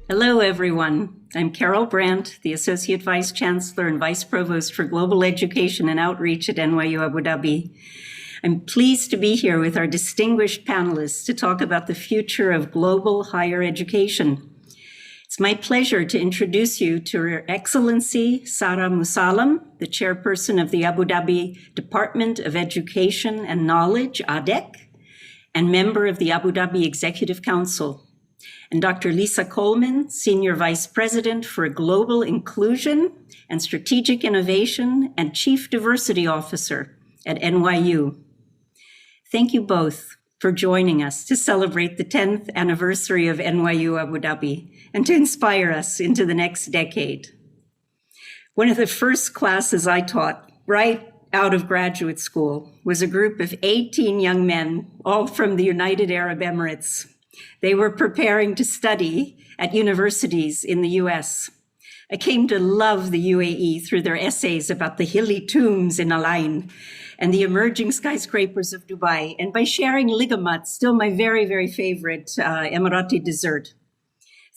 Hello, everyone. I'm Carol Brandt, the Associate Vice Chancellor and Vice Provost for Global Education and Outreach at NYU Abu Dhabi. I'm pleased to be here with our distinguished panelists to talk about the future of global higher education. It's my pleasure to introduce you to Her Excellency Sarah Musallam, the chairperson of the Abu Dhabi Department of Education and Knowledge, ADEC, and member of the Abu Dhabi Executive Council, and Dr. Lisa Coleman, Senior Vice President for Global Inclusion and Strategic Innovation and Chief Diversity Officer at NYU. Thank you both for joining us to celebrate the 10th anniversary of NYU Abu Dhabi and to inspire us into the next decade. One of the first classes I taught right out of graduate school was a group of 18 young men, all from the United Arab Emirates. They were preparing to study at universities in the US. I came to love the UAE through their essays about the hilly tombs in Al Ain and the emerging skyscrapers of Dubai, and by sharing ligamat, still my very, very favorite Emirati dessert.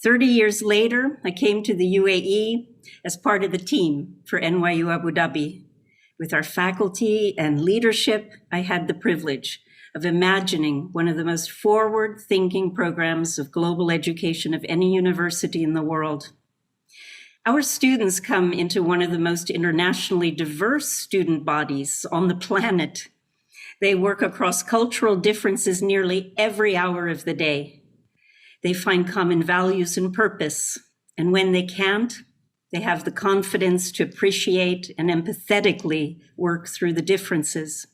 30 years later, I came to the UAE as part of the team for NYU Abu Dhabi. With our faculty and leadership, I had the privilege of imagining one of the most forward-thinking programs of global education of any university in the world. Our students come into one of the most internationally diverse student bodies on the planet. They work across cultural differences nearly every hour of the day. They find common values and purpose, and when they can't, they have the confidence to appreciate and empathetically work through the differences.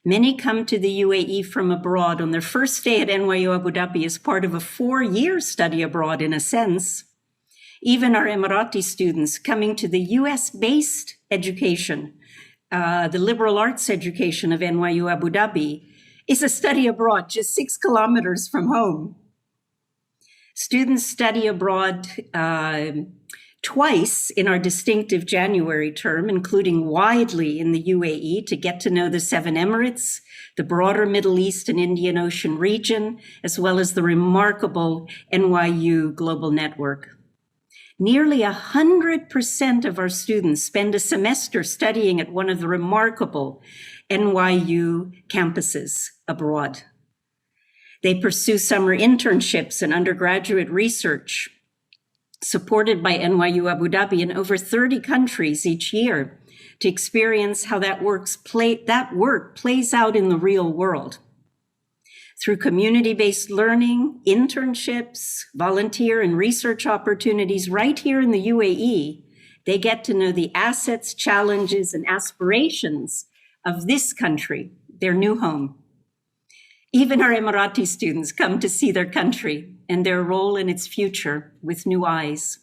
Many come to the UAE from abroad on their first day at NYU Abu Dhabi as part of a 4-year study abroad in a sense. Even our Emirati students coming to the US-based education, the liberal arts education of NYU Abu Dhabi, is a study abroad just 6 kilometers from home. Students study abroad twice in our distinctive January term, including widely in the UAE to get to know the 7 Emirates, the broader Middle East and Indian Ocean region, as well as the remarkable NYU Global Network. Nearly 100% of our students spend a semester studying at one of the remarkable NYU campuses abroad. They pursue summer internships and undergraduate research, supported by NYU Abu Dhabi in over 30 countries each year, to experience how that work plays out in the real world. Through community-based learning, internships, volunteer and research opportunities right here in the UAE, they get to know the assets, challenges, and aspirations of this country, their new home. Even our Emirati students come to see their country and their role in its future with new eyes.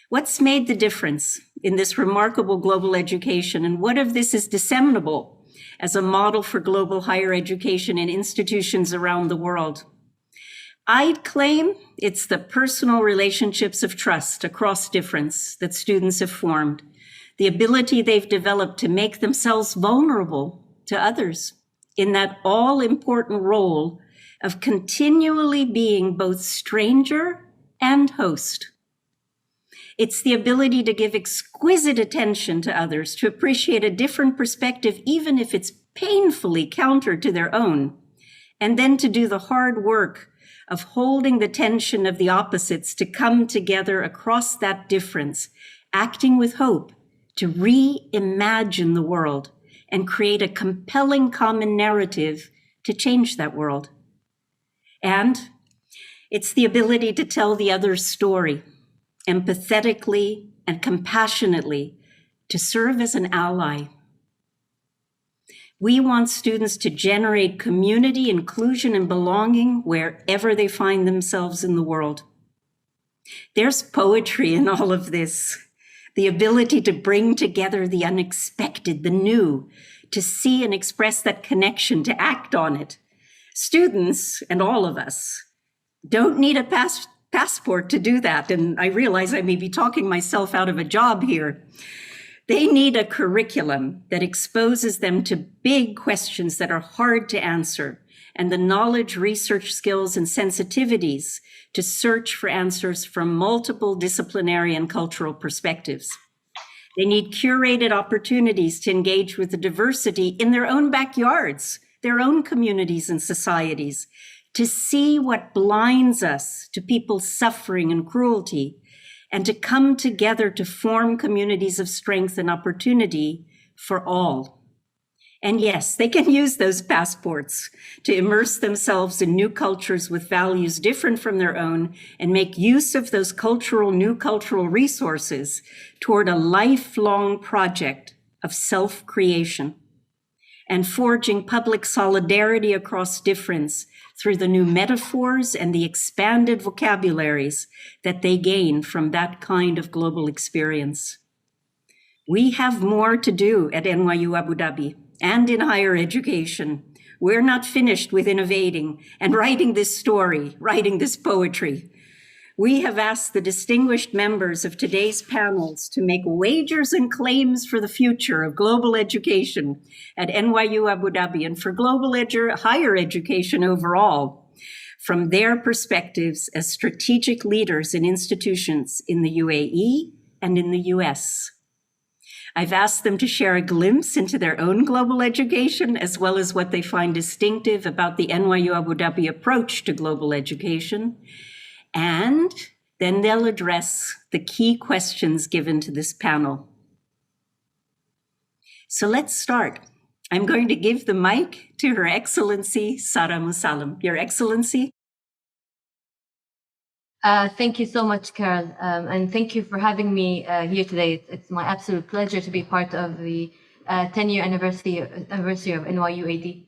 What's made the difference in this remarkable global education, and what of this is disseminable as a model for global higher education in institutions around the world? I'd claim it's the personal relationships of trust across difference that students have formed, the ability they've developed to make themselves vulnerable to others in that all-important role of continually being both stranger and host. It's the ability to give exquisite attention to others, to appreciate a different perspective, even if it's painfully counter to their own, and then to do the hard work of holding the tension of the opposites to come together across that difference, acting with hope to reimagine the world and create a compelling common narrative to change that world. And it's the ability to tell the other's story, empathetically and compassionately, to serve as an ally. We want students to generate community, inclusion, and belonging wherever they find themselves in the world. There's poetry in all of this. The ability to bring together the unexpected, the new, to see and express that connection, to act on it. Students, and all of us, don't need a passport to do that. And I realize I may be talking myself out of a job here. They need a curriculum that exposes them to big questions that are hard to answer, and the knowledge, research skills, and sensitivities to search for answers from multiple disciplinary and cultural perspectives. They need curated opportunities to engage with the diversity in their own backyards, their own communities and societies, to see what blinds us to people's suffering and cruelty, and to come together to form communities of strength and opportunity for all. And yes, they can use those passports to immerse themselves in new cultures with values different from their own and make use of those new cultural resources toward a lifelong project of self-creation and forging public solidarity across difference through the new metaphors and the expanded vocabularies that they gain from that kind of global experience. We have more to do at NYU Abu Dhabi and in higher education. We're not finished with innovating and writing this story, writing this poetry. We have asked the distinguished members of today's panels to make wagers and claims for the future of global education at NYU Abu Dhabi and for global higher education overall, from their perspectives as strategic leaders in institutions in the UAE and in the US. I've asked them to share a glimpse into their own global education, as well as what they find distinctive about the NYU Abu Dhabi approach to global education. And then they'll address the key questions given to this panel. So let's start. I'm going to give the mic to Her Excellency Sara Musalem. Your Excellency. Thank you so much, Carol, and thank you for having me here today. It's my absolute pleasure to be part of the 10-year anniversary of NYUAD.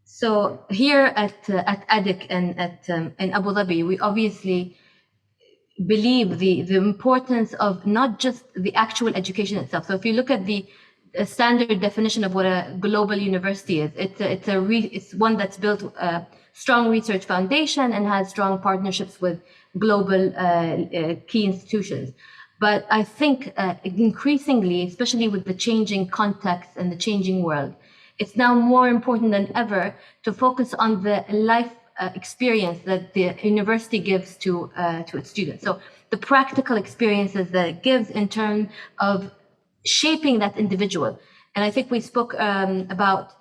So here at ADIC and in Abu Dhabi, we obviously believe the importance of not just the actual education itself. So if you look at the standard definition of what a global university is, it's one that's built strong research foundation and has strong partnerships with global key institutions. But I think increasingly, especially with the changing context and the changing world, it's now more important than ever to focus on the life experience that the university gives to its students. So the practical experiences that it gives in terms of shaping that individual. And I think we spoke about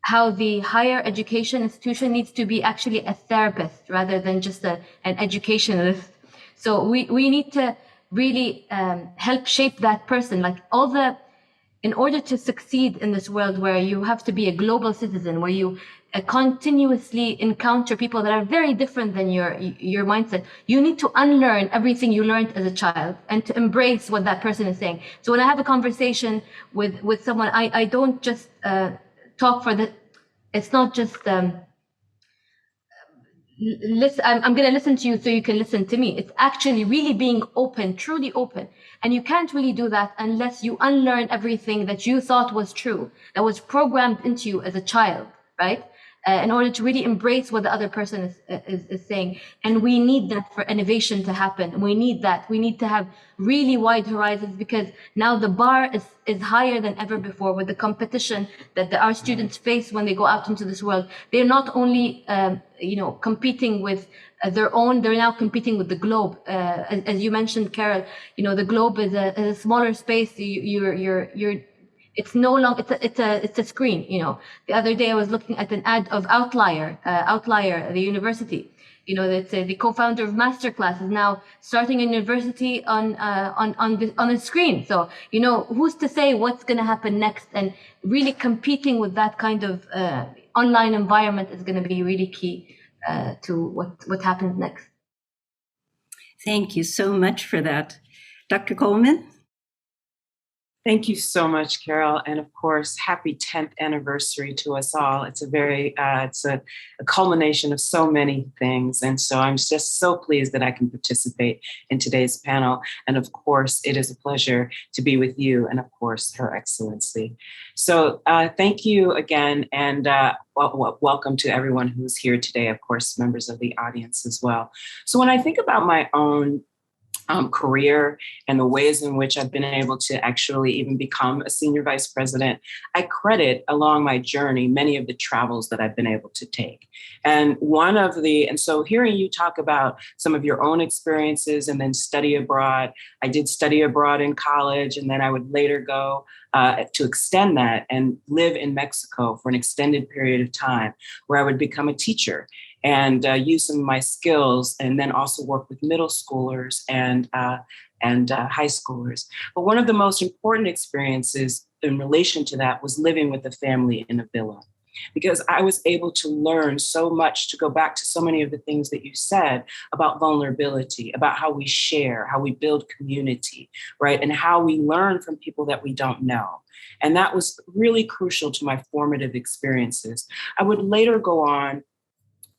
how the higher education institution needs to be actually a therapist rather than just an educationalist. So we need to really help shape that person, in order to succeed in this world where you have to be a global citizen, where you continuously encounter people that are very different than your mindset, you need to unlearn everything you learned as a child and to embrace what that person is saying. So when I have a conversation with someone, I don't just talk it's not just listen, I'm going to listen to you so you can listen to me. It's actually really being open, truly open. And you can't really do that unless you unlearn everything that you thought was true, that was programmed into you as a child, right? In order to really embrace what the other person is saying. And we need that for innovation to happen. We need that. We need to have really wide horizons, because now the bar is higher than ever before with the competition that our students face when they go out into this world. They're not only, competing with their own, they're now competing with the globe. As you mentioned, Carol, the globe is a smaller space. It's no longer, it's a screen, The other day I was looking at an ad of Outlier, the university. The co-founder of Masterclass is now starting a university on a screen. So, who's to say what's going to happen next? And really competing with that kind of online environment is going to be really key to what happens next. Thank you so much for that. Dr. Coleman? Thank you so much, Carol. And of course, happy 10th anniversary to us all. It's it's a culmination of so many things. And so I'm just so pleased that I can participate in today's panel. And of course, it is a pleasure to be with you and of course, Her Excellency. So thank you again. And welcome to everyone who's here today, of course, members of the audience as well. So when I think about my own career and the ways in which I've been able to actually even become a senior vice president, I credit along my journey many of the travels that I've been able to take. And so hearing you talk about some of your own experiences and then study abroad, I did study abroad in college, and then I would later go to extend that and live in Mexico for an extended period of time, where I would become a teacher and use some of my skills, and then also work with middle schoolers and high schoolers. But one of the most important experiences in relation to that was living with a family in a villa, because I was able to learn so much, to go back to so many of the things that you said about vulnerability, about how we share, how we build community, right? And how we learn from people that we don't know. And that was really crucial to my formative experiences. I would later go on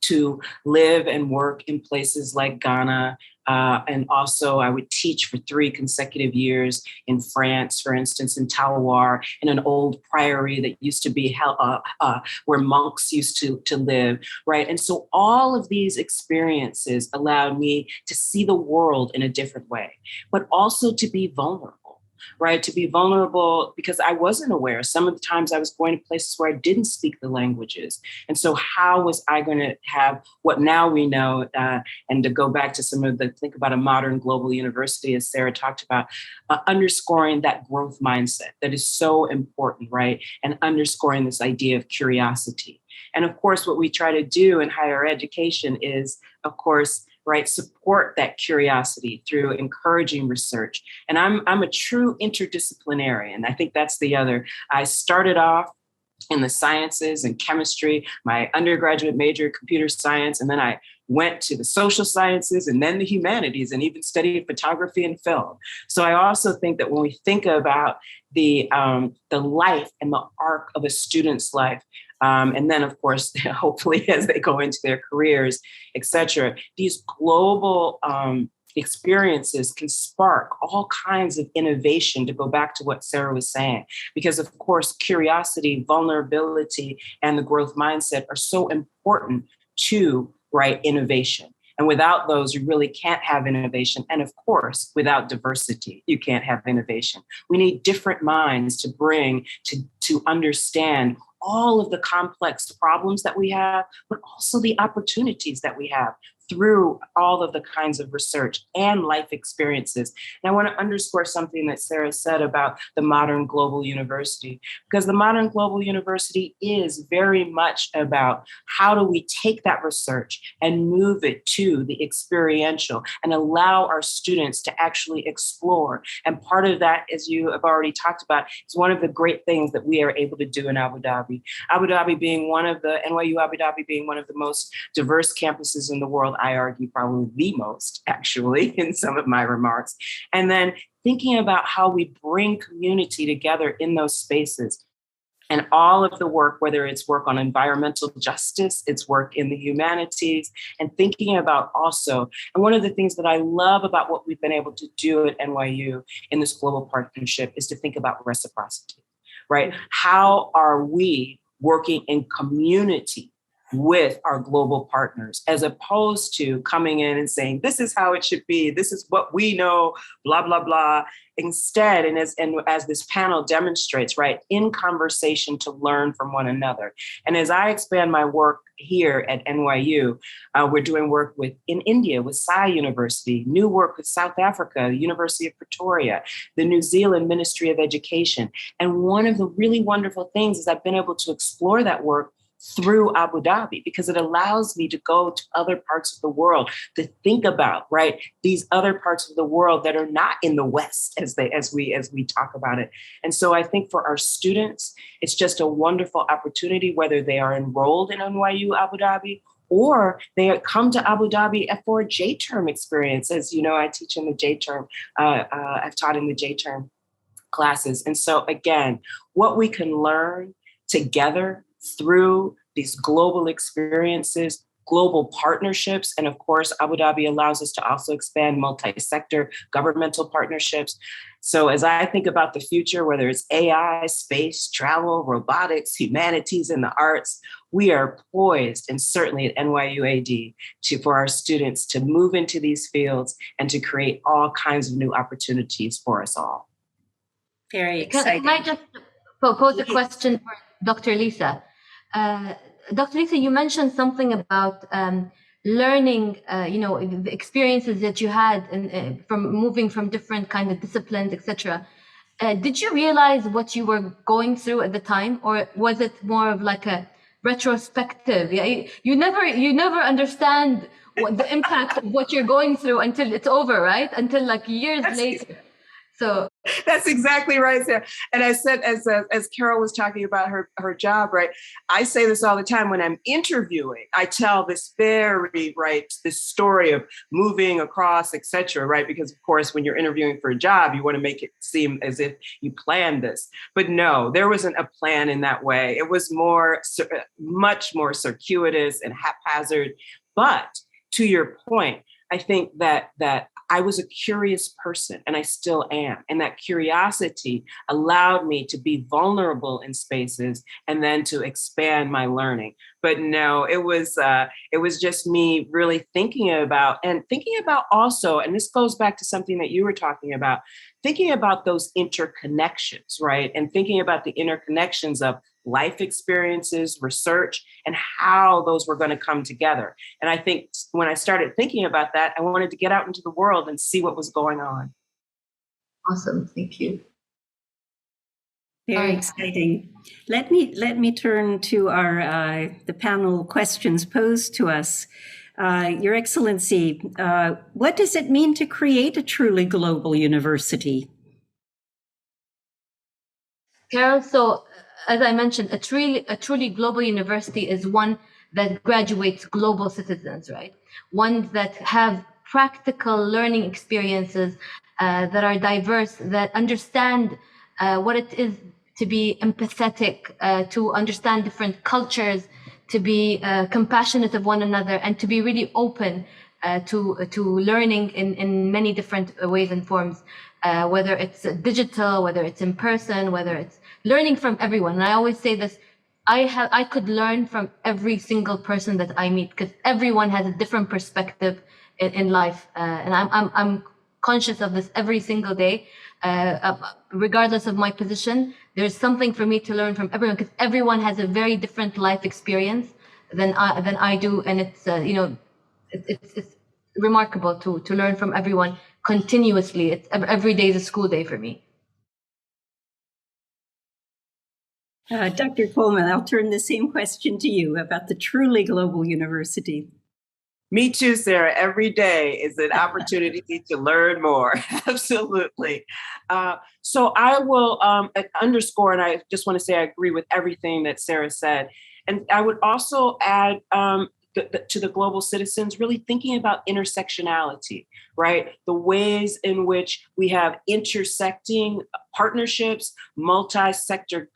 to live and work in places like Ghana. And also I would teach for 3 consecutive years in France, for instance, in Talawar, in an old priory that used to be where monks used to live, right? And so all of these experiences allowed me to see the world in a different way, but also to be vulnerable. Right, to be vulnerable, because I wasn't aware. Some of the times I was going to places where I didn't speak the languages. And so how was I going to have what now we know, and to go back to think about a modern global university, as Sarah talked about, underscoring that growth mindset that is so important, right? And underscoring this idea of curiosity. And of course, what we try to do in higher education is, of course, right, support that curiosity through encouraging research. And I'm a true interdisciplinarian. I think that's the other. I started off in the sciences and chemistry, my undergraduate major, computer science, and then I went to the social sciences and then the humanities, and even studied photography and film. So I also think that when we think about the life and the arc of a student's life, and then, of course, hopefully as they go into their careers, et cetera, these global experiences can spark all kinds of innovation, to go back to what Sarah was saying. Because, of course, curiosity, vulnerability, and the growth mindset are so important to, right, innovation. And without those, you really can't have innovation. And of course, without diversity, you can't have innovation. We need different minds to bring to understand all of the complex problems that we have, but also the opportunities that we have through all of the kinds of research and life experiences. And I want to underscore something that Sarah said about the modern global university, because the modern global university is very much about how do we take that research and move it to the experiential and allow our students to actually explore. And part of that, as you have already talked about, is one of the great things that we are able to do in Abu Dhabi. Abu Dhabi being NYU Abu Dhabi being one of the most diverse campuses in the world, I argue probably the most, actually, in some of my remarks. And then thinking about how we bring community together in those spaces. And all of the work, whether it's work on environmental justice, it's work in the humanities, and thinking about also, and one of the things that I love about what we've been able to do at NYU in this global partnership is to think about reciprocity, right? How are we working in community with our global partners, as opposed to coming in and saying, this is how it should be, this is what we know, blah, blah, blah. Instead, and as this panel demonstrates, right, in conversation to learn from one another. And as I expand my work here at NYU, we're doing work in India with Sai University, new work with South Africa, University of Pretoria, the New Zealand Ministry of Education. And one of the really wonderful things is I've been able to explore that work through Abu Dhabi, because it allows me to go to other parts of the world, to think about, right, these other parts of the world that are not in the West as we talk about it. And so I think for our students, it's just a wonderful opportunity, whether they are enrolled in NYU Abu Dhabi or they come to Abu Dhabi for a J-term experience. As you know, I teach in the J-term. I've taught in the J-term classes. And so again, what we can learn together through these global experiences global partnerships. And of course, Abu Dhabi allows us to also expand multi-sector governmental partnerships. So as I think about the future, whether it's AI, space, travel, robotics, humanities, and the arts, we are poised, and certainly at NYUAD, for our students to move into these fields and to create all kinds of new opportunities for us all. Very exciting. Can I just pose a question for Dr. Lisa? Dr. Lisa, you mentioned something about learning, the experiences that you had from moving from different kind of disciplines, etc. Did you realize what you were going through at the time, or was it more of like a retrospective? Yeah, you never understand what the impact of what you're going through until it's over, right? Until like years later. So that's exactly right, Sarah. And I said, as Carol was talking about her job, right? I say this all the time when I'm interviewing. I tell this this story of moving across, etc. Right? Because of course, when you're interviewing for a job, you want to make it seem as if you planned this. But no, there wasn't a plan in that way. It was much more circuitous and haphazard. But to your point, I think that I was a curious person, and I still am. And that curiosity allowed me to be vulnerable in spaces and then to expand my learning. But no, it was just me really thinking about also, and this goes back to something that you were talking about, thinking about those interconnections, right? And thinking about the interconnections of life experiences, research, and how those were going to come together. And I think when I started thinking about that, I wanted to get out into the world and see what was going on. Awesome. Thank you. Very exciting. Let me turn to our the panel questions posed to us. Your Excellency, what does it mean to create a truly global university? Carol, so as I mentioned, a truly global university is one that graduates global citizens, right? Ones that have practical learning experiences that are diverse, that understand what it is to be empathetic, to understand different cultures, to be compassionate of one another, and to be really open to learning in many different ways and forms, whether it's digital, whether it's in person, whether it's learning from everyone. And I always say this, I could learn from every single person that I meet, because everyone has a different perspective in life. And I'm conscious of this every single day, regardless of my position. There's something for me to learn from everyone, because everyone has a very different life experience than I do. And it's, it's remarkable to learn from everyone continuously. Every day is a school day for me. Dr. Coleman, I'll turn the same question to you about the truly global university. Me too, Sarah. Every day is an opportunity to learn more. Absolutely. So I will underscore, and I just want to say I agree with everything that Sarah said. And I would also add to the global citizens, really thinking about intersectionality, right? The ways in which we have intersecting partnerships, multi-sector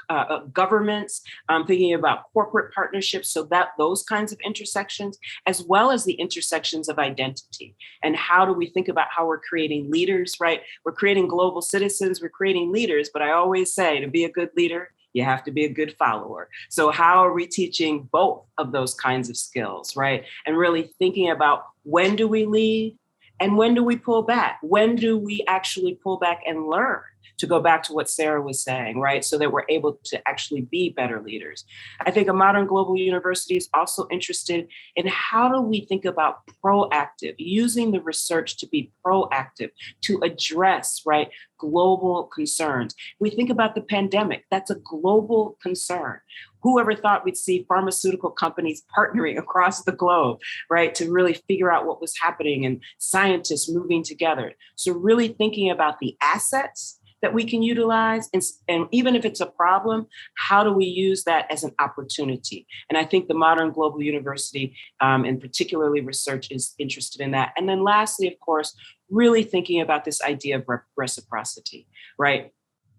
governments, thinking about corporate partnerships, so that those kinds of intersections, as well as the intersections of identity. And how do we think about how we're creating leaders, right? We're creating global citizens, we're creating leaders, but I always say to be a good leader, you have to be a good follower. So how are we teaching both of those kinds of skills, right? And really thinking about when do we lead and when do we pull back? When do we actually pull back and learn? To go back to what Sarah was saying, right? So that we're able to actually be better leaders. I think a modern global university is also interested in how do we think about proactive, using the research to be proactive, to address, right, global concerns. We think about the pandemic, that's a global concern. Whoever thought we'd see pharmaceutical companies partnering across the globe, right, to really figure out what was happening and scientists moving together. So really thinking about the assets that we can utilize, and even if it's a problem, how do we use that as an opportunity? And I think the modern global university, and particularly research, is interested in that. And then lastly, of course, really thinking about this idea of reciprocity, right?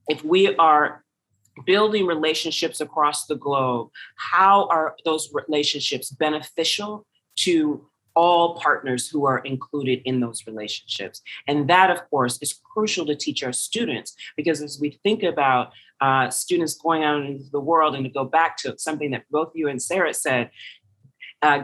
If we are building relationships across the globe, how are those relationships beneficial to all partners who are included in those relationships. And that, of course, is crucial to teach our students, because as we think about students going out into the world, and to go back to something that both you and Sarah said,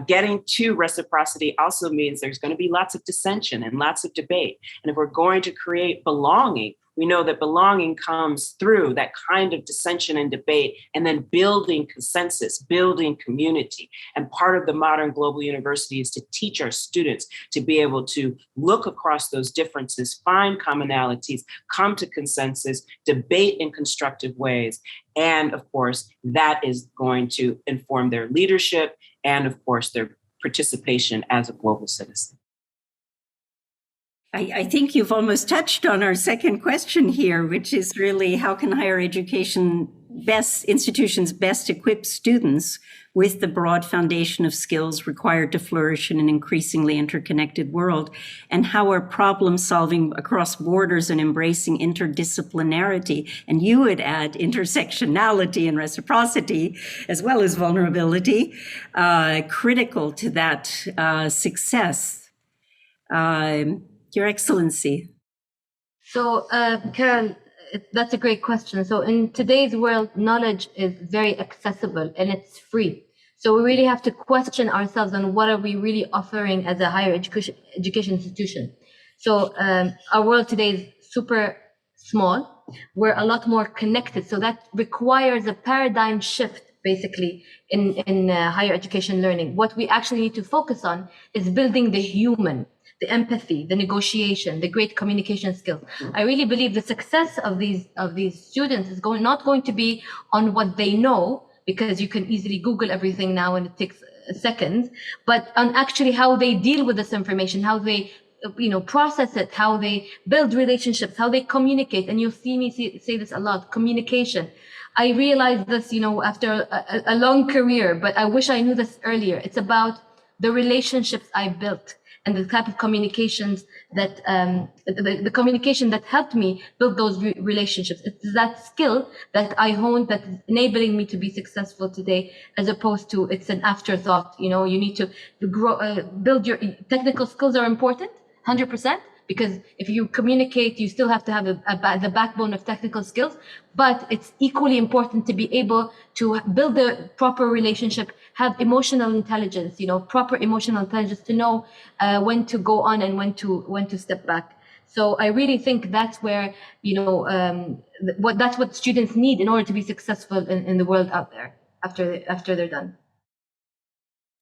getting to reciprocity also means there's going to be lots of dissension and lots of debate. And if we're going to create belonging, we know that belonging comes through that kind of dissension and debate, and then building consensus, building community. And part of the modern global university is to teach our students to be able to look across those differences, find commonalities, come to consensus, debate in constructive ways. And of course, that is going to inform their leadership and of course, their participation as a global citizen. I think you've almost touched on our second question here, which is really how can higher education institutions best equip students with the broad foundation of skills required to flourish in an increasingly interconnected world, and how are problem solving across borders and embracing interdisciplinarity, and you would add intersectionality and reciprocity as well as vulnerability, critical to that success. Your Excellency. So, Karen, that's a great question. So in today's world, knowledge is very accessible and it's free. So we really have to question ourselves on what are we really offering as a higher education institution. So our world today is super small. We're a lot more connected. So that requires a paradigm shift, basically, in higher education learning. What we actually need to focus on is building the human, the empathy, the negotiation, the great communication skills. I really believe the success of these students is not going to be on what they know, because you can easily Google everything now and it takes seconds, but on actually how they deal with this information, how they process it, how they build relationships, how they communicate. And you'll see me say this a lot, communication. I realized this, after a long career, but I wish I knew this earlier. It's about the relationships I built and the type of communications that, the communication that helped me build those relationships. It's that skill that I honed that's enabling me to be successful today, as opposed to it's an afterthought. You need to grow, build your technical skills are important, 100%. Because if you communicate, you still have to have the backbone of technical skills, but it's equally important to be able to build the proper relationship, have emotional intelligence, proper emotional intelligence to know when to go on and when to step back. So I really think that's where, that's what students need in order to be successful in the world out there after they're done.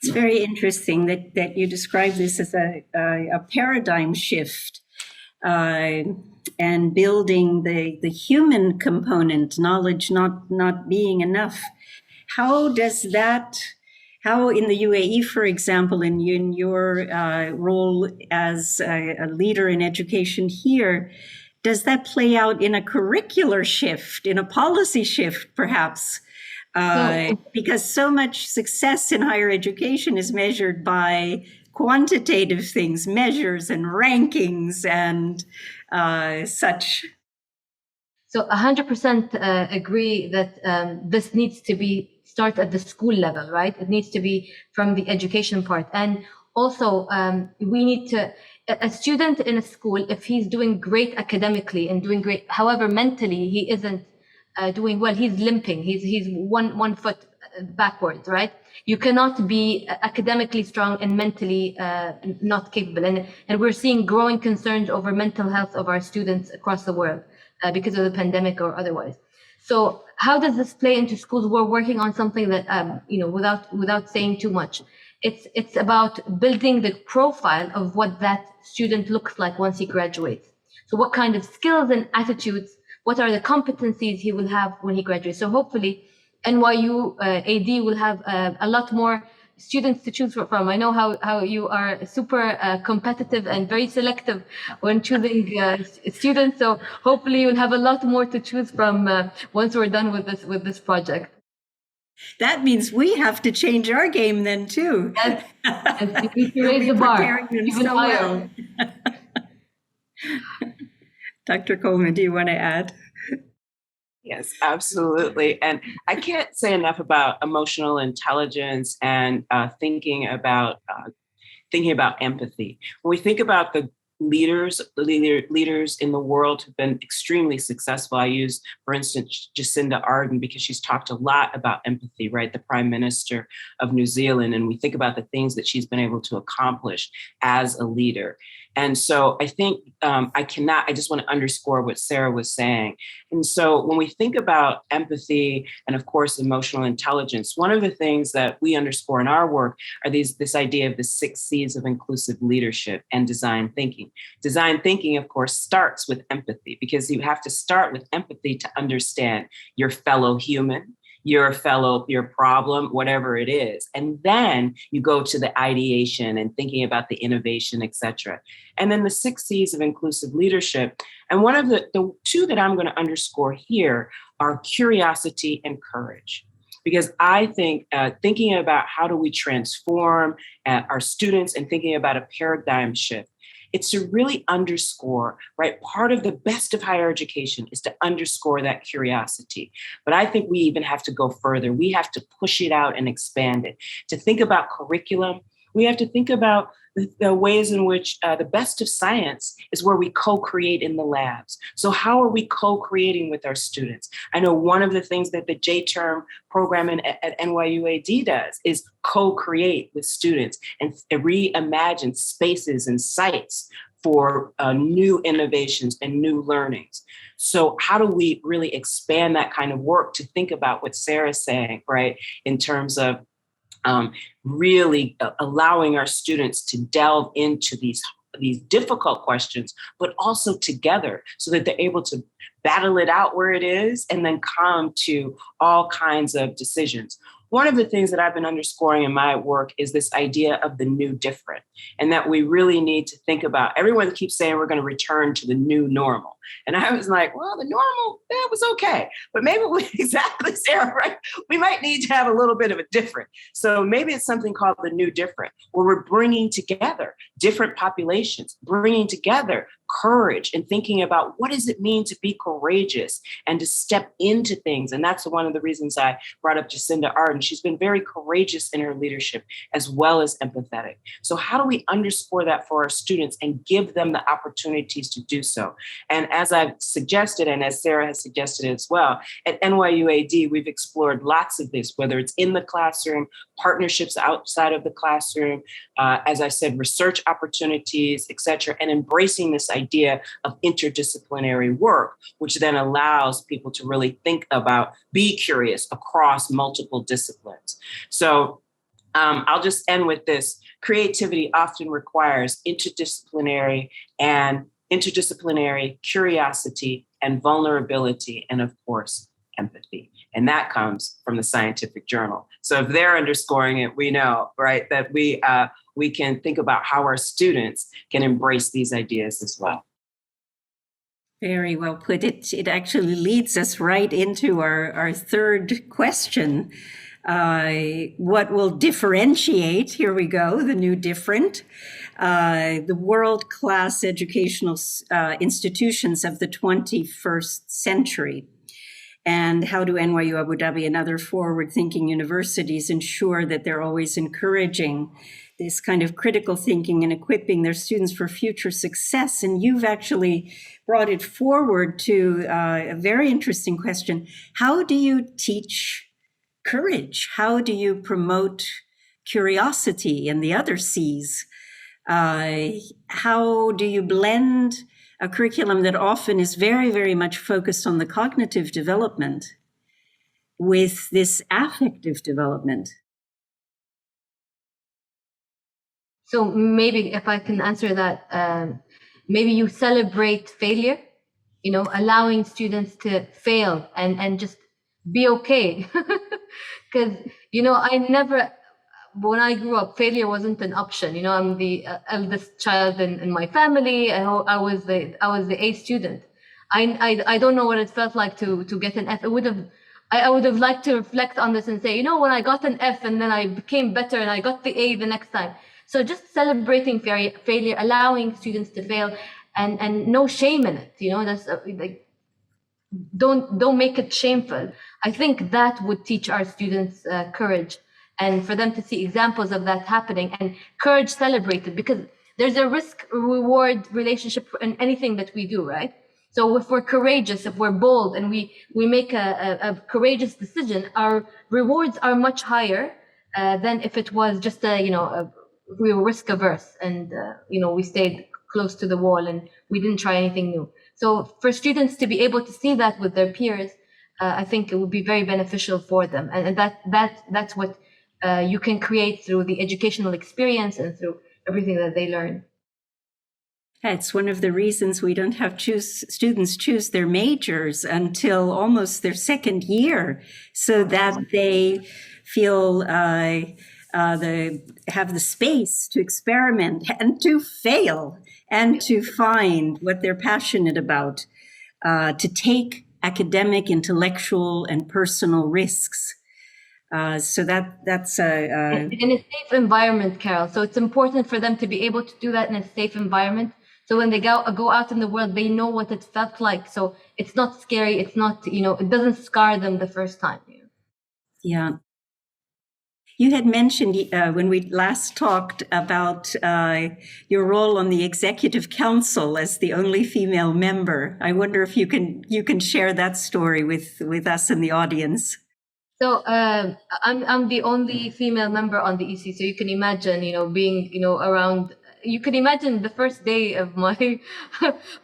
It's very interesting that you describe this as a paradigm shift and building the human component, knowledge not being enough. How in the UAE, for example, in your role as a leader in education here, does that play out in a curricular shift, in a policy shift, perhaps? Because so much success in higher education is measured by quantitative things, measures and rankings and such. So 100% agree that this needs to start at the school level, right? It needs to be from the education part. And also we need to, a student in a school, if he's doing great academically and doing great, however, mentally he isn't doing well, he's limping, he's one foot backwards, right? You cannot be academically strong and mentally not capable. And we're seeing growing concerns over mental health of our students across the world because of the pandemic or otherwise. So how does this play into schools? We're working on something that, without saying too much, it's about building the profile of what that student looks like once he graduates. So what kind of skills and attitudes, what are the competencies he will have when he graduates? So hopefully NYU AD will have a lot more students to choose from. I know how you are super competitive and very selective when choosing students. So hopefully you'll have a lot more to choose from once we're done with this project. That means we have to change our game then too. Yes. And we need to raise the bar even higher. Dr. Coleman, do you want to add? Yes, absolutely. And I can't say enough about emotional intelligence and thinking about thinking about empathy. When we think about the leaders in the world who've been extremely successful. I use, for instance, Jacinda Ardern, because she's talked a lot about empathy, right? The Prime Minister of New Zealand. And we think about the things that she's been able to accomplish as a leader. And so I think I just want to underscore what Sarah was saying. And so when we think about empathy and, of course, emotional intelligence, one of the things that we underscore in our work are this idea of the 6 C's of inclusive leadership and design thinking. Design thinking, of course, starts with empathy, because you have to start with empathy to understand your fellow human, your problem, whatever it is. And then you go to the ideation and thinking about the innovation, et cetera. And then the 6 C's of inclusive leadership. And one of the 2 that I'm going to underscore here are curiosity and courage. Because I think thinking about how do we transform our students and thinking about a paradigm shift, it's to really underscore, right? Part of the best of higher education is to underscore that curiosity. But I think we even have to go further. We have to push it out and expand it. To think about curriculum, we have to think about the ways in which the best of science is where we co-create in the labs. So how are we co-creating with our students? I know one of the things that the J-term program at NYUAD does is co-create with students and reimagine spaces and sites for new innovations and new learnings. So how do we really expand that kind of work to think about what Sarah's saying, right, in terms of really allowing our students to delve into these difficult questions, but also together so that they're able to battle it out where it is and then come to all kinds of decisions. One of the things that I've been underscoring in my work is this idea of the new different, and that we really need to think about, everyone keeps saying we're going to return to the new normal. And I was like, well, the normal, that was okay. But maybe exactly, Sarah, right? We might need to have a little bit of a different. So maybe it's something called the new different, where we're bringing together different populations, bringing together courage and thinking about what does it mean to be courageous and to step into things. And that's one of the reasons I brought up Jacinda Ardern. She's been very courageous in her leadership as well as empathetic. So how do we underscore that for our students and give them the opportunities to do so? And as I've suggested, and as Sarah has suggested as well, at NYUAD, we've explored lots of this, whether it's in the classroom, partnerships outside of the classroom, as I said, research opportunities, et cetera, and embracing this idea of interdisciplinary work, which then allows people to really think about, be curious across multiple disciplines. So I'll just end with this. Creativity often requires interdisciplinary curiosity and vulnerability, and of course, empathy. And that comes from the scientific journal. So if they're underscoring it, we know, right, that we can think about how our students can embrace these ideas as well. Very well put. It actually leads us right into our third question. What will differentiate, here we go, the new different, the world-class educational institutions of the 21st century? And how do NYU Abu Dhabi and other forward-thinking universities ensure that they're always encouraging this kind of critical thinking and equipping their students for future success? And you've actually brought it forward to a very interesting question. How do you teach courage? How do you promote curiosity and the other C's? How do you blend a curriculum that often is very, very much focused on the cognitive development with this affective development? So maybe if I can answer that, maybe you celebrate failure, allowing students to fail and just be okay. Because, when I grew up, failure wasn't an option. I'm the eldest child in my family. I was the A student. I don't know what it felt like to get an F. I would have liked to reflect on this and say, when I got an F and then I became better and I got the A the next time. So just celebrating failure, allowing students to fail, and no shame in it. That's like, don't make it shameful. I think that would teach our students courage. and for them to see examples of that happening and courage celebrated, because there's a risk reward relationship in anything that we do, right? So if we're courageous, if we're bold, and we make a courageous decision, our rewards are much higher than if it was just we were risk averse and we stayed close to the wall and we didn't try anything new. So for students to be able to see that with their peers, I think it would be very beneficial for them, and that's what you can create through the educational experience and through everything that they learn. It's one of the reasons we don't have students choose their majors until almost their second year, so that they feel have the space to experiment and to fail and to find what they're passionate about, to take academic, intellectual, and personal risks. So that's in a safe environment, Carol. So it's important for them to be able to do that in a safe environment. So when they go out in the world, they know what it felt like. So it's not scary. It's not, it doesn't scar them the first time. Yeah. You had mentioned when we last talked about your role on the executive council as the only female member. I wonder if you can share that story with us in the audience. So I'm the only female member on the EC. So you can imagine, being, around. You can imagine the first day of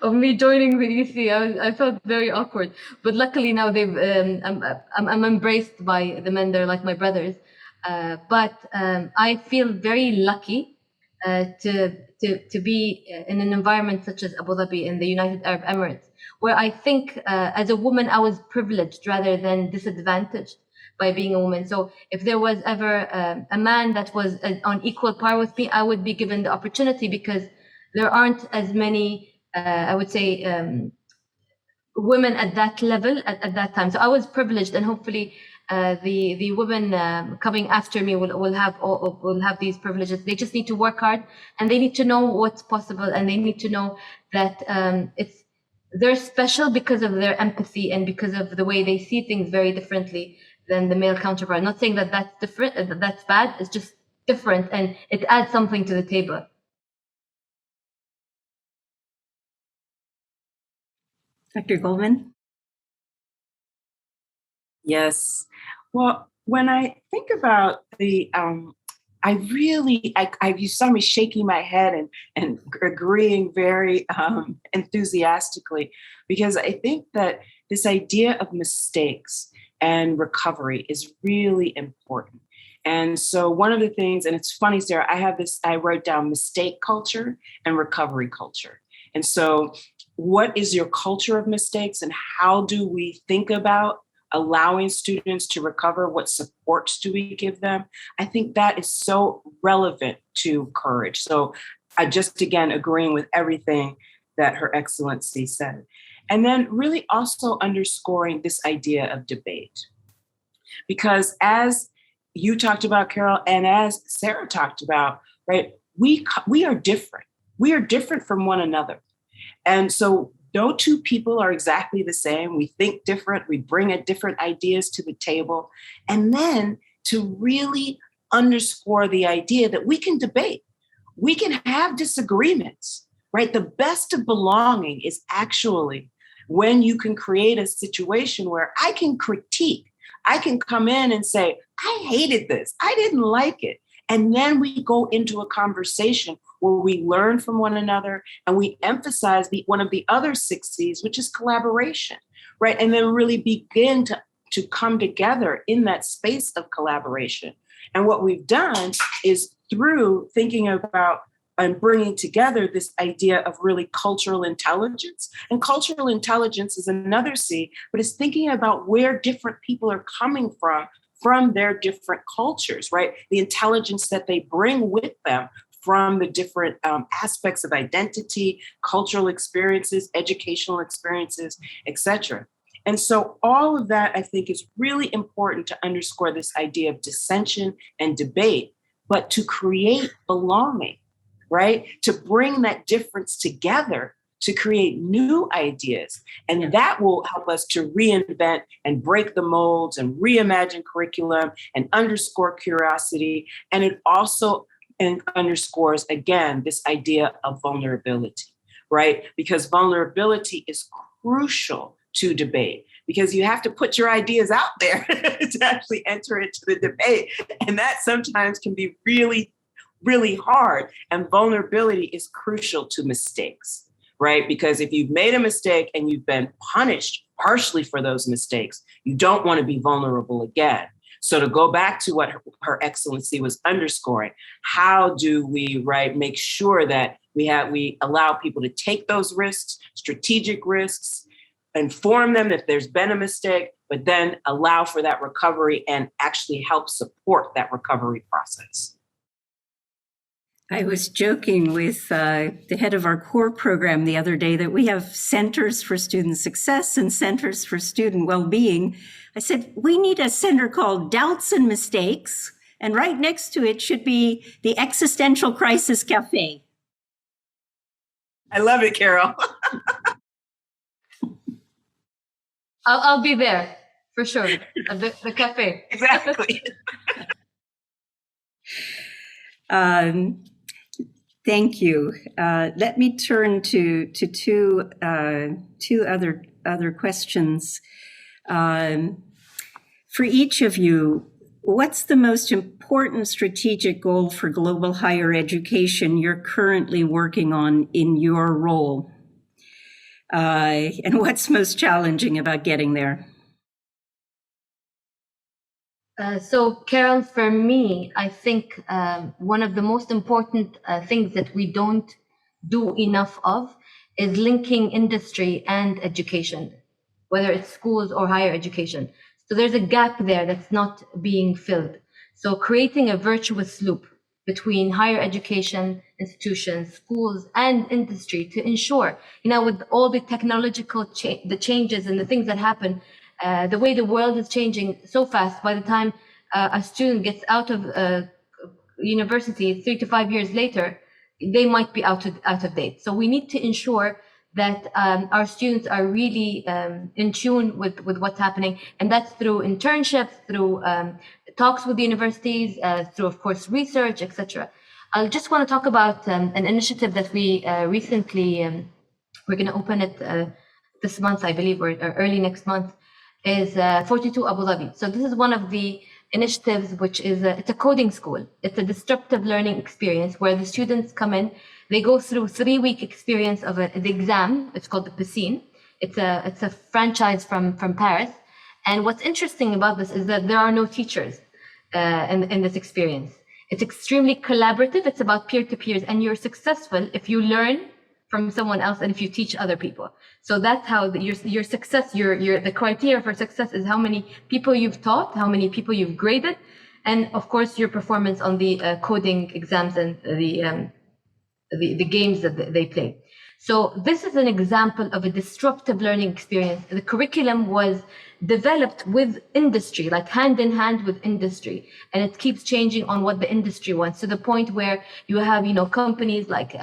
of me joining the EC. I felt very awkward, but luckily now I'm embraced by the men. They're like my brothers. But I feel very lucky to be in an environment such as Abu Dhabi in the United Arab Emirates, where I think as a woman I was privileged rather than disadvantaged by being a woman. So if there was ever a man that was on equal par with me, I would be given the opportunity, because there aren't as many, I would say, women at that level at that time. So I was privileged, and hopefully the women coming after me will have these privileges. They just need to work hard, and they need to know what's possible, and they need to know that they're special because of their empathy and because of the way they see things very differently than the male counterpart. I'm not saying that that's different, that that's bad. It's just different, and it adds something to the table. Dr. Goldman? Yes. Well, when I think about the, you saw me shaking my head and agreeing very enthusiastically, because I think that this idea of mistakes and recovery is really important. And so one of the things, and it's funny, Sarah, I wrote down mistake culture and recovery culture. And so what is your culture of mistakes, and how do we think about allowing students to recover? What supports do we give them? I think that is so relevant to courage. So I just, again, agreeing with everything that Her Excellency said. And then really also underscoring this idea of debate. Because as you talked about, Carol, and as Sarah talked about, right, we are different. We are different from one another. And so no two people are exactly the same. We think different. We bring different ideas to the table. And then to really underscore the idea that we can debate. We can have disagreements, right? The best of belonging is actually when you can create a situation where I can critique. I can come in and say, I hated this. I didn't like it. And then we go into a conversation where we learn from one another and we emphasize one of the other 6 C's, which is collaboration, right? And then really begin to come together in that space of collaboration. And what we've done is, through thinking about and bringing together this idea of really cultural intelligence. And cultural intelligence is another C, but it's thinking about where different people are coming from their different cultures, right? The intelligence that they bring with them from the different aspects of identity, cultural experiences, educational experiences, etc. And so all of that, I think, is really important to underscore this idea of dissension and debate, but to create belonging, right? To bring that difference together to create new ideas. And that will help us to reinvent and break the molds and reimagine curriculum and underscore curiosity. And it also underscores, again, this idea of vulnerability, right? Because vulnerability is crucial to debate, because you have to put your ideas out there to actually enter into the debate. And that sometimes can be really, really hard. And vulnerability is crucial to mistakes, right? Because if you've made a mistake and you've been punished harshly for those mistakes, you don't want to be vulnerable again. So to go back to what Her Excellency was underscoring, how do we, right, make sure that we allow people to take those risks, strategic risks, inform them if there's been a mistake, but then allow for that recovery and actually help support that recovery process. I was joking with the head of our core program the other day that we have centers for student success and centers for student well-being. I said, we need a center called Doubts and Mistakes, and right next to it should be the Existential Crisis Cafe. I love it, Carol. I'll be there for sure. At the cafe. Exactly. Thank you. Let me turn to two other questions. For each of you, what's the most important strategic goal for global higher education you're currently working on in your role? And what's most challenging about getting there? So, Carol, for me, I think one of the most important things that we don't do enough of is linking industry and education, whether it's schools or higher education. So there's a gap there that's not being filled. So creating a virtuous loop between higher education institutions, schools, and industry to ensure, with all the technological the changes and the things that happen, the way the world is changing so fast, by the time a student gets out of university 3 to 5 years later, they might be out of date. So we need to ensure that our students are really in tune with what's happening. And that's through internships, through talks with the universities, through, of course, research, etc. I just want to talk about an initiative that we recently, we're going to open it this month, I believe, or early next month, is 42 Abu Dhabi. So this is one of the initiatives, which is it's a coding school. It's a disruptive learning experience where the students come in. They go through 3-week experience of the exam. It's called the Piscine. It's a franchise from Paris. And what's interesting about this is that there are no teachers in this experience. It's extremely collaborative. It's about peer-to-peers, and you're successful if you learn from someone else and if you teach other people. So that's how your success, the criteria for success is how many people you've taught, how many people you've graded, and of course your performance on the coding exams and the games that they play. So this is an example of a disruptive learning experience. The curriculum was developed with industry, like hand in hand with industry, and it keeps changing on what the industry wants, to the point where you have, companies like,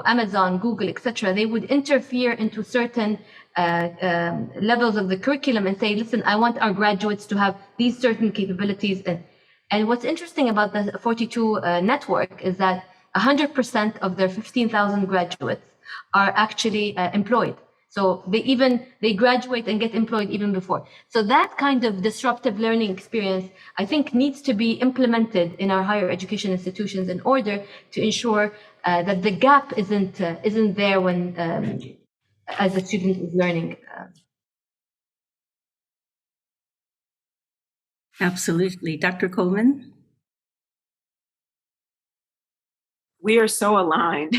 Amazon, Google, etc. They would interfere into certain levels of the curriculum and say, listen, I want our graduates to have these certain capabilities. And what's interesting about the 42 network is that 100% of their 15,000 graduates are actually employed. So they graduate and get employed even before. So that kind of disruptive learning experience, I think, needs to be implemented in our higher education institutions in order to ensure that the gap isn't there when as a student is learning. Absolutely. Dr. Coleman? We are so aligned.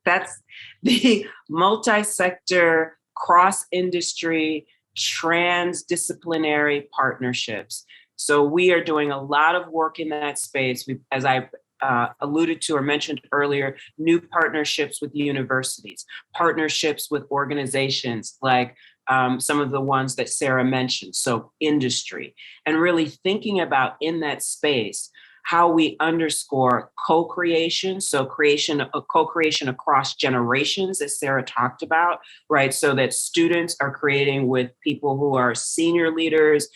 That's the multi-sector, cross-industry, transdisciplinary partnerships. So we are doing a lot of work in that space. As I alluded to or mentioned earlier, new partnerships with universities, partnerships with organizations like some of the ones that Sarah mentioned, so industry, and really thinking about in that space, how we underscore co-creation. So co-creation across generations, as Sarah talked about, right? So that students are creating with people who are senior leaders,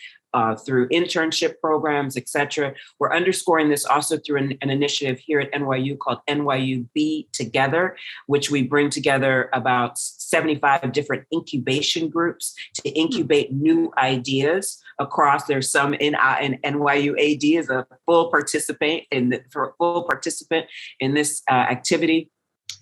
through internship programs, et cetera. We're underscoring this also through an initiative here at NYU called NYU Be Together, which we bring together about 75 different incubation groups to incubate new ideas across. There's some in NYUAD as a full participant in this activity.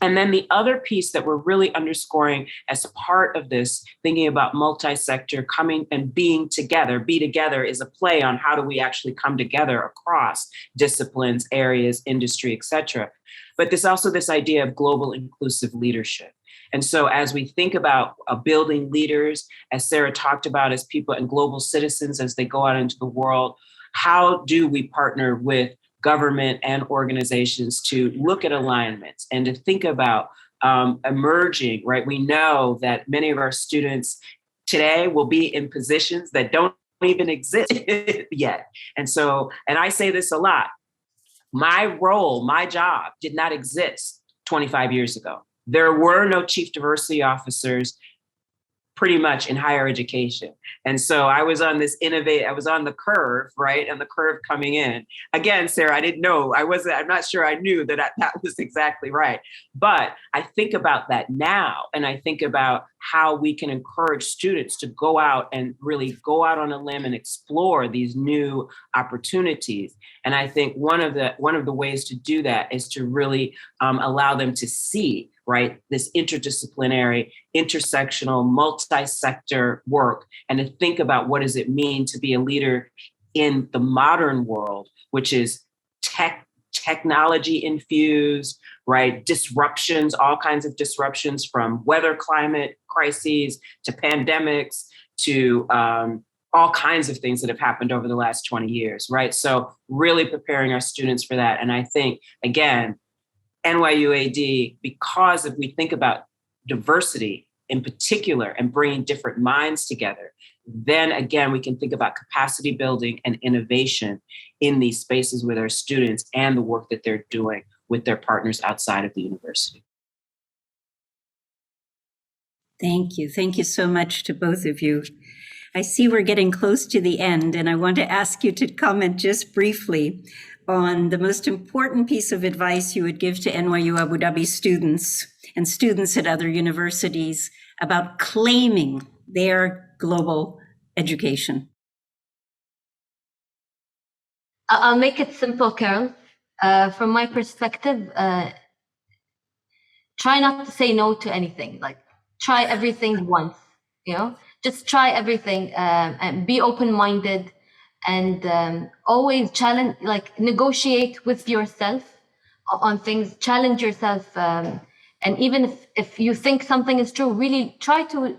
And then the other piece that we're really underscoring as part of this, thinking about multi-sector coming and being together, be together is a play on how do we actually come together across disciplines, areas, industry, et cetera. But there's also this idea of global inclusive leadership. And so as we think about building leaders, as Sarah talked about, as people and global citizens, as they go out into the world, how do we partner with government and organizations to look at alignments and to think about emerging, right? We know that many of our students today will be in positions that don't even exist yet. And I say this a lot, my role, my job did not exist 25 years ago. There were no chief diversity officers pretty much in higher education. And so I was on the curve, right? On the curve coming in. Again, Sarah, I didn't know, I'm not sure I knew that was exactly right. But I think about that now, and I think about how we can encourage students to go out and really go out on a limb and explore these new opportunities. And I think one of the ways to do that is to really allow them to see, right, this interdisciplinary, intersectional, multi-sector work, and to think about what does it mean to be a leader in the modern world, which is technology infused, right? Disruptions, all kinds of disruptions, from weather, climate crises to pandemics to all kinds of things that have happened over the last 20 years, right? So really preparing our students for that. And I think, again, NYUAD, because if we think about diversity in particular and bringing different minds together, then again, we can think about capacity building and innovation in these spaces with our students and the work that they're doing with their partners outside of the university. Thank you. Thank you so much to both of you. I see we're getting close to the end, and I want to ask you to comment just briefly on the most important piece of advice you would give to NYU Abu Dhabi students and students at other universities about claiming their global education. I'll make it simple, Carol. From my perspective, try not to say no to anything. Like, try everything once, just try everything, and be open-minded, and always challenge, negotiate with yourself on things, challenge yourself. And even if you think something is true, really try to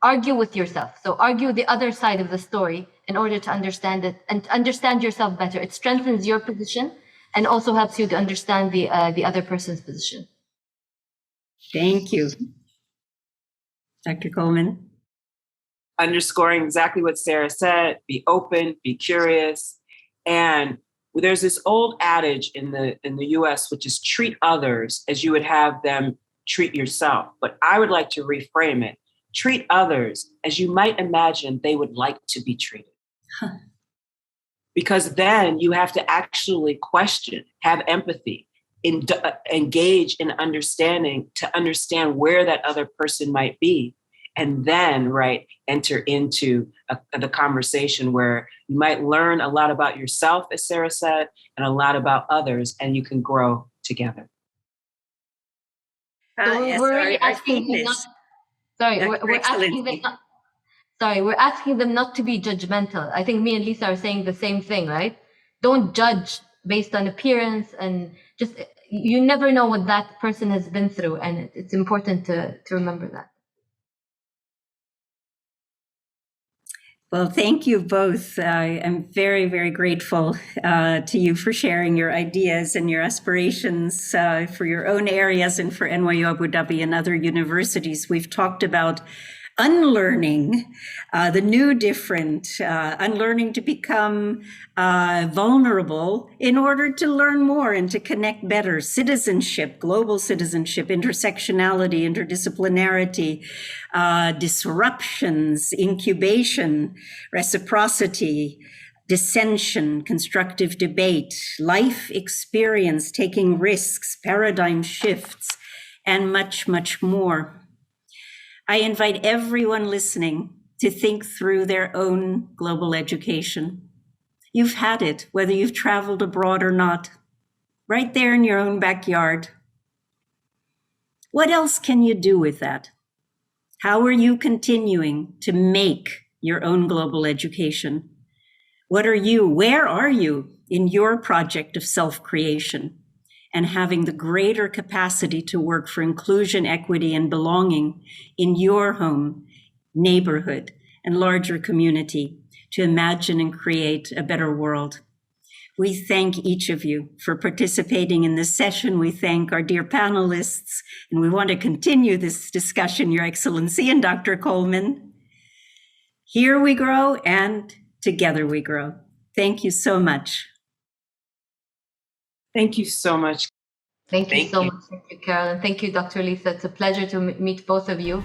argue with yourself. So argue the other side of the story in order to understand it and understand yourself better. It strengthens your position and also helps you to understand the other person's position. Thank you. Dr. Coleman? Underscoring exactly what Sarah said, be open, be curious. And there's this old adage in the US, which is treat others as you would have them treat yourself. But I would like to reframe it. Treat others as you might imagine they would like to be treated. Huh. Because then you have to actually question, have empathy, engage in understanding to understand where that other person might be. And then, right, enter into the conversation where you might learn a lot about yourself, as Sarah said, and a lot about others, and you can grow together. So we're really asking them not. We're asking them not to be judgmental. I think me and Lisa are saying the same thing, right? Don't judge based on appearance, and just, you never know what that person has been through, and it's important to remember that. Well, thank you both. I'm very, very grateful to you for sharing your ideas and your aspirations for your own areas and for NYU Abu Dhabi and other universities. We've talked about unlearning the new different, unlearning to become vulnerable in order to learn more and to connect better. Citizenship, global citizenship, intersectionality, interdisciplinarity, disruptions, incubation, reciprocity, dissension, constructive debate, life experience, taking risks, paradigm shifts, and much, much more. I invite everyone listening to think through their own global education. You've had it, whether you've traveled abroad or not, right there in your own backyard. What else can you do with that? How are you continuing to make your own global education? Where are you in your project of self-creation and having the greater capacity to work for inclusion, equity, and belonging in your home, neighborhood, and larger community to imagine and create a better world? We thank each of you for participating in this session. We thank our dear panelists, and we want to continue this discussion, Your Excellency and Dr. Coleman. Here we grow, and together we grow. Thank you so much. Thank you so much. Thank you so much. Thank you, Carol. And thank you, Dr. Lisa. It's a pleasure to meet both of you.